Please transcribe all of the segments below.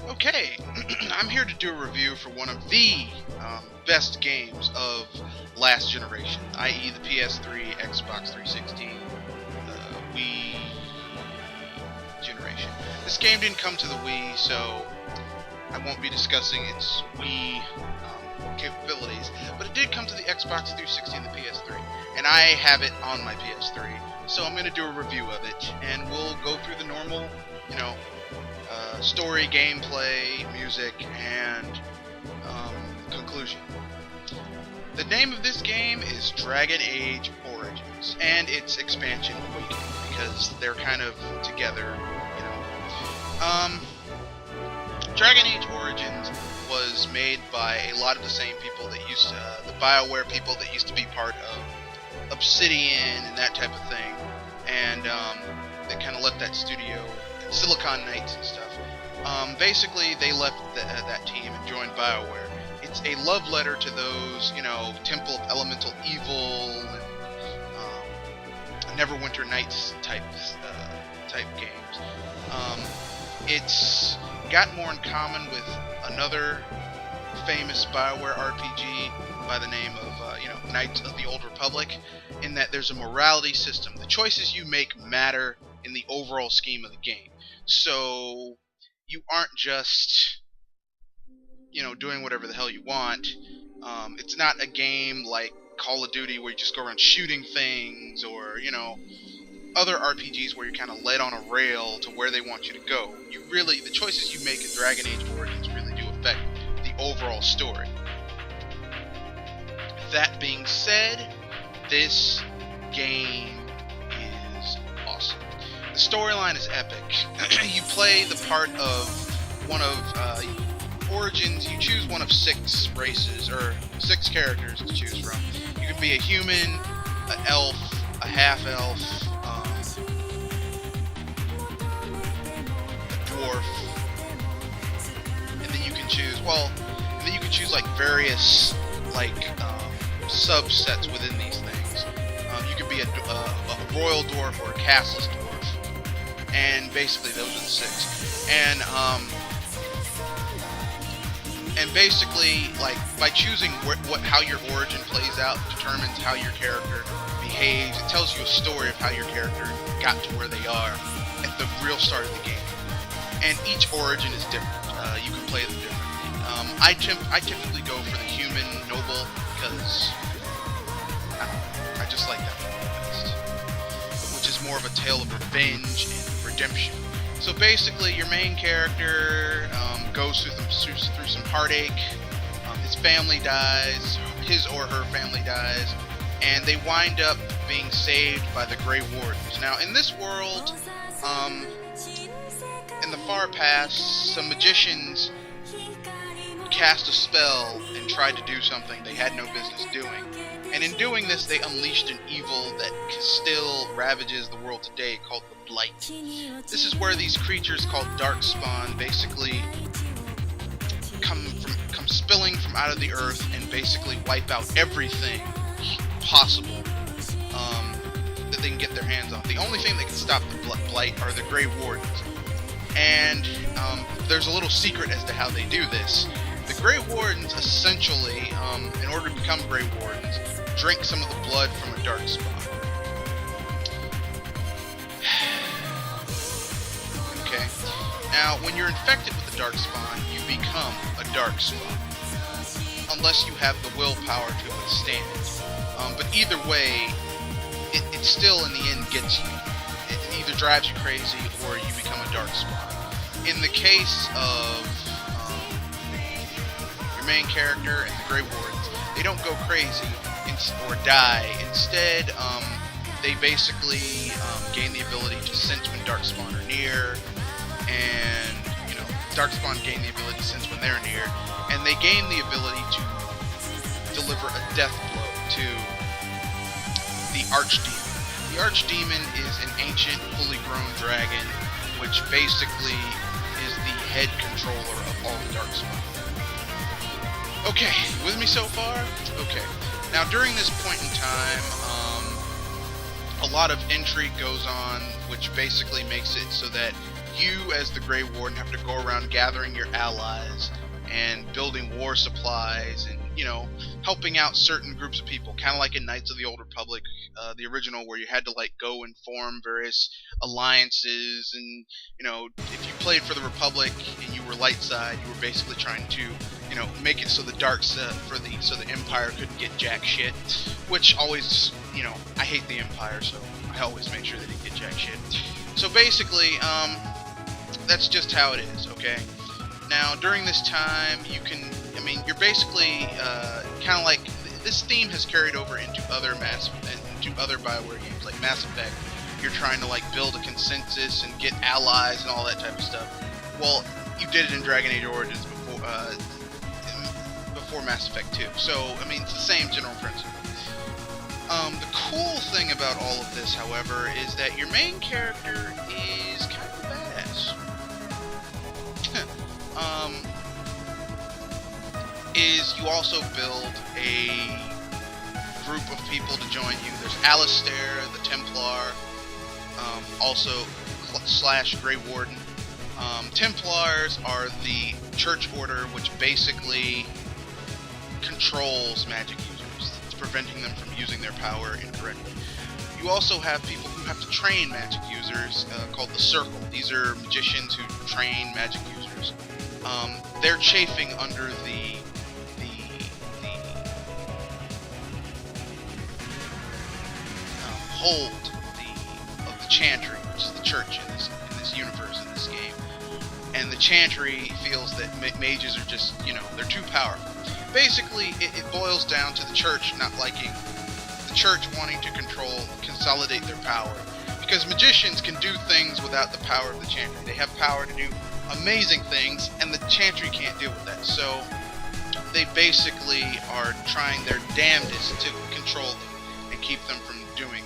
Okay, I'm here to do a review for one of the best games of last generation, i.e. the PS3, Xbox 360, Wii generation. This game didn't come to the Wii, so I won't be discussing its Wii capabilities, but it did come to the Xbox 360 and the PS3, and I have it on my PS3, so I'm going to do a review of it, and we'll go through the normal, story, gameplay, music, and conclusion. The name of this game is Dragon Age Origins, and its expansion Awakening, because they're kind of together, Dragon Age Origins was made by a lot of the same people that used to, the BioWare people that used to be part of Obsidian and that type of thing, and they kind of left that studio, Silicon Knights and stuff. Basically, they left that team and joined BioWare. It's a love letter to those, Temple of Elemental Evil and Neverwinter Nights type games. It's got more in common with another famous BioWare RPG by the name of, Knights of the Old Republic, in that there's a morality system. The choices you make matter in the overall scheme of the game. So you aren't just, doing whatever the hell you want. It's not a game like Call of Duty where you just go around shooting things, or, other RPGs where you're kind of led on a rail to where they want you to go. The choices you make in Dragon Age Origins really do affect the overall story. That being said, this game is awesome. The storyline is epic. You play the part of one of Origins. You choose one of 6 races, or 6 characters to choose from. You can be a human, an elf, a half-elf, a dwarf, and then you can choose like various subsets within these things. You could be a royal dwarf or a castless dwarf, and basically those are the 6. And basically, by choosing how your origin plays out determines how your character behaves. It tells you a story of how your character got to where they are at the real start of the game. And each origin is different. You can play them differently. I typically go for the human noble because I just like that one best, which is more of a tale of revenge and redemption. So basically, your main character goes through some heartache. His family dies, his or her family dies, and they wind up being saved by the Grey Wardens. Now, in this world, in the far past, some magicians cast a spell and tried to do something they had no business doing. And in doing this, they unleashed an evil that still ravages the world today called the Blight. This is where these creatures called Darkspawn basically come spilling from out of the earth and basically wipe out everything possible that they can get their hands on. The only thing that can stop the Blight are the Grey Wardens. And there's a little secret as to how they do this. The Grey Wardens essentially, in order to become Grey Wardens, drink some of the blood from a Darkspawn. Okay. Now, when you're infected with the Darkspawn, you become a Darkspawn, unless you have the willpower to withstand it. But either way, it still in the end gets you. It either drives you crazy or you become a Darkspawn. In the case of your main character and the Grey Wardens, they don't go crazy or die. Instead, they basically gain the ability to sense when Darkspawn are near, and Darkspawn gain the ability to sense when they're near, and they gain the ability to deliver a death blow to the Archdemon. The Archdemon is an ancient, fully grown dragon, which basically is the head controller of all the Darkspawn. Okay, with me so far? Okay. Now, during this point in time, a lot of intrigue goes on, which basically makes it so that you as the Grey Warden have to go around gathering your allies and building war supplies and, you know, helping out certain groups of people, kind of like in Knights of the Old Republic, the original, where you had to like go and form various alliances, and, you know, if you played for the Republic and you were light side, you were basically trying to, you know, make it so the dark side so the Empire couldn't get jack shit, which always, you know, I hate the Empire, so I always make sure they didn't get jack shit. So basically, that's just how it is, okay? Now, during this time, you can, I mean, you're basically kind of like, this theme has carried over into other BioWare games, like Mass Effect. You're trying to like build a consensus and get allies and all that type of stuff. Well, you did it in Dragon Age Origins before Mass Effect 2. So, I mean, it's the same general principle. The cool thing about all of this, however, is that your main character is kind of badass. Is you also build a group of people to join you. There's Alistair, the Templar, also / Grey Warden. Templars are the church order which basically controls magic users. It's preventing them from using their power incorrectly. You also have people who have to train magic users, called the Circle. These are magicians who train magic users. They're chafing under the hold of the Chantry, which is the church in this universe, in this game. And the Chantry feels that mages are just, you know, they're too powerful. Basically, it boils down to the church not liking, the church wanting to consolidate their power. Because magicians can do things without the power of the Chantry. They have power to do amazing things, and the Chantry can't deal with that. So they basically are trying their damnedest to control them and keep them from doing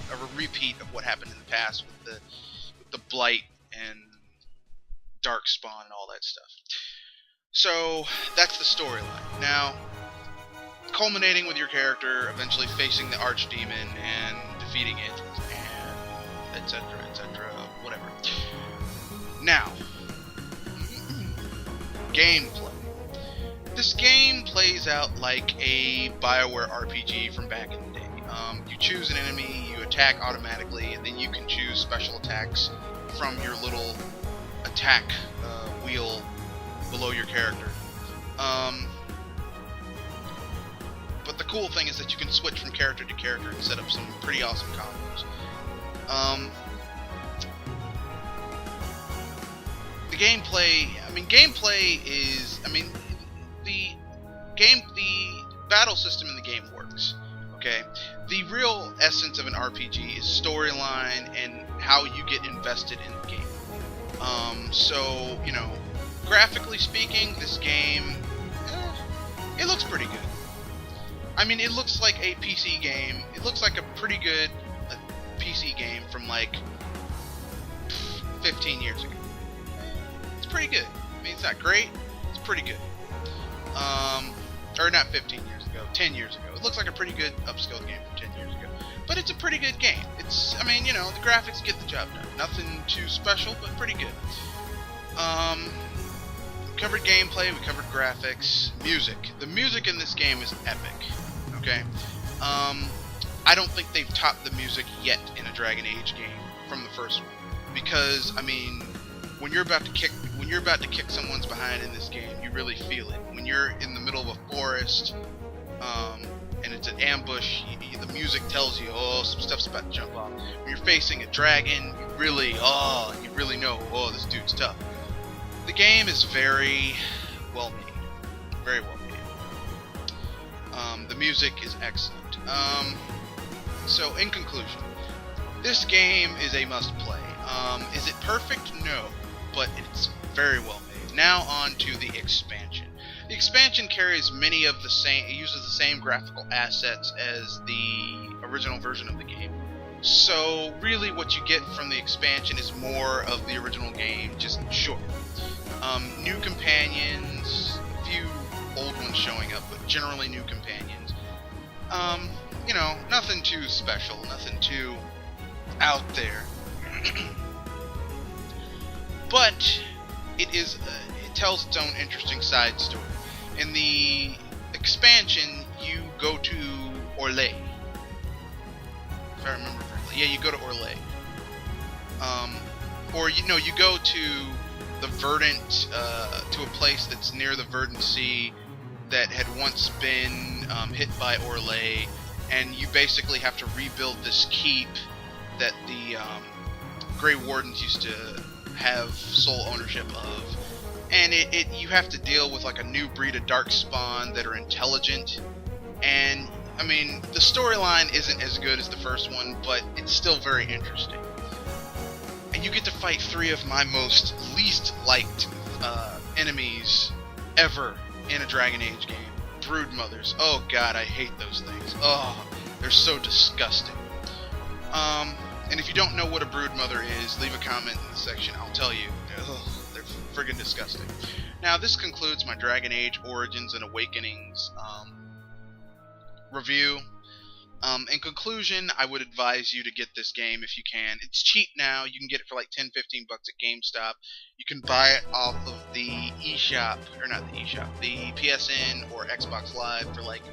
a repeat of what happened in the past with the Blight and Darkspawn and all that stuff. So that's the storyline. Now, culminating with your character eventually facing the Archdemon and defeating it, and etc., whatever. Now, gameplay. This game plays out like a BioWare RPG from back in the day. You choose an enemy, you attack automatically, and then you can choose special attacks from your little attack wheel below your character. But the cool thing is that you can switch from character to character and set up some pretty awesome combos. The gameplay is, the battle system in the game works. Okay, the real essence of an RPG is storyline and how you get invested in the game. So, you know, graphically speaking, this game, it looks pretty good. I mean, it looks like a PC game. It looks like a pretty good PC game from like 15 years ago. It's pretty good. I mean, it's not great. It's pretty good. Or not 15 years ago, 10 years ago. It looks like a pretty good upscaled game from 10 years ago. But it's a pretty good game. It's, I mean, you know, the graphics get the job done. Nothing too special, but pretty good. We covered gameplay, we covered graphics, music. The music in this game is epic. Okay? I don't think they've topped the music yet in a Dragon Age game from the first one. Because, I mean, when you're about to kick someone's behind in this game, you really feel it. When you're in the middle of a forest, and it's an ambush, the music tells you, oh, some stuff's about to jump off. When you're facing a dragon, you really know, oh, this dude's tough. The game is very well made. Very well made. The music is excellent. So, in conclusion, this game is a must-play. Is it perfect? No. But it's very well made. Now on to the expansion. The expansion carries many of the same, it uses the same graphical assets as the original version of the game. So really what you get from the expansion is more of the original game, just short. New companions, a few old ones showing up, but generally new companions. You know, nothing too special, nothing too out there. but it tells its own interesting side story. In the expansion, you go to Orlais. If I remember correctly. Yeah, you go to Orlais. Or you go to the Verdant, to a place that's near the Verdant Sea that had once been hit by Orlais, and you basically have to rebuild this keep that the Grey Wardens used to have sole ownership of. And you have to deal with like a new breed of Darkspawn that are intelligent. And I mean, the storyline isn't as good as the first one, but it's still very interesting. And you get to fight 3 of my most least liked enemies ever in a Dragon Age game. Broodmothers. Oh god, I hate those things. Oh, they're so disgusting. And if you don't know what a Broodmother is, leave a comment in the section. I'll tell you. Ugh, they're friggin' disgusting. Now, this concludes my Dragon Age Origins and Awakenings review. In conclusion, I would advise you to get this game if you can. It's cheap now. You can get it for like $10-15 at GameStop. You can buy it off of the eShop, or not the eShop, the PSN or Xbox Live for like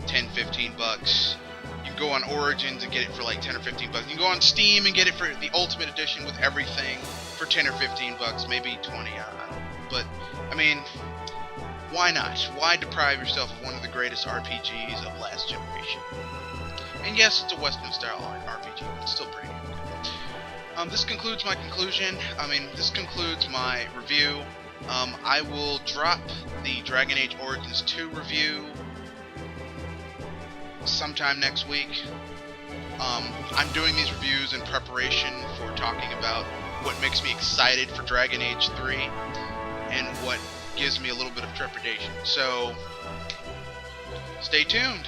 $10-15. You can go on Origins and get it for like $10 or $15. You can go on Steam and get it for the Ultimate Edition with everything for $10 or $15, maybe 20. I don't know. But I mean, why not? Why deprive yourself of one of the greatest RPGs of last generation? And yes, it's a Western-style RPG, but it's still pretty good. This concludes my conclusion. This concludes my review. I will drop the Dragon Age Origins 2 review sometime next week. I'm doing these reviews in preparation for talking about what makes me excited for Dragon Age 3 and what gives me a little bit of trepidation. So, stay tuned.